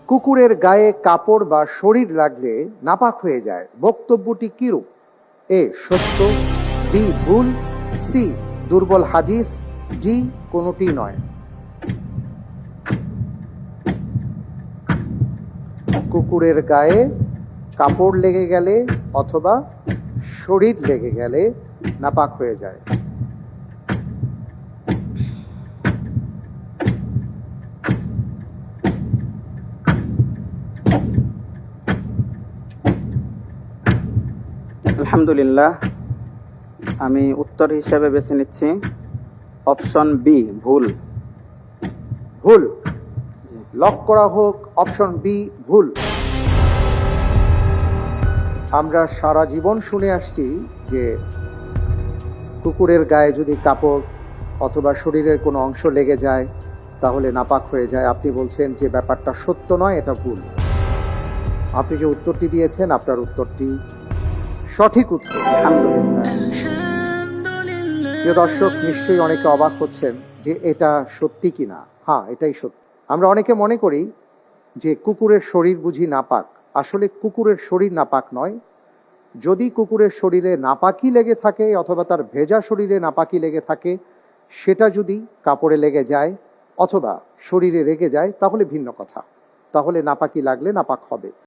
কুকুরের গায়ে কাপড় বা শরীর লাগলে নাপাক হয়ে যায়, বক্তব্যটি কিরূপ? এ সত্য, বি ভুল, সি দুর্বল হাদিস, ডি কোনোটি নয়। কুকুরের গায়ে কাপড় লেগে গেলে অথবা শরীর লেগে গেলে নাপাক হয়ে যায়। আলহামদুলিল্লাহ, আমি উত্তর হিসেবে বেছে নিচ্ছি অপশন বি, ভুল। ভুল। লক করা হোক অপশন বি ভুল। আমরা সারা জীবন শুনে আসছি যে কুকুরের গায়ে যদি কাপড় অথবা শরীরের কোনো অংশ লেগে যায় তাহলে নাপাক হয়ে যায়। আপনি বলছেন যে ব্যাপারটা সত্য নয়, এটা ভুল। আপনি যে উত্তরটি দিয়েছেন আপনার উত্তরটি সঠিক উত্তর। প্রিয় দর্শক, নিশ্চয়ই অনেকে অবাক হচ্ছেন যে এটা সত্যি কিনা। হ্যাঁ, এটাই সত্যি। আমরা অনেকে মনে করি যে কুকুরের শরীর বুঝি নাপাক। আসলে কুকুরের শরীর নাপাক নয়। যদি কুকুরের শরীরে নাপাকি লেগে থাকে অথবা তার ভেজা শরীরে নাপাকি লেগে থাকে, সেটা যদি কাপড়ে লেগে যায় অথবা শরীরে লেগে যায় তাহলে ভিন্ন কথা, তাহলে নাপাকি লাগলে নাপাক হবে।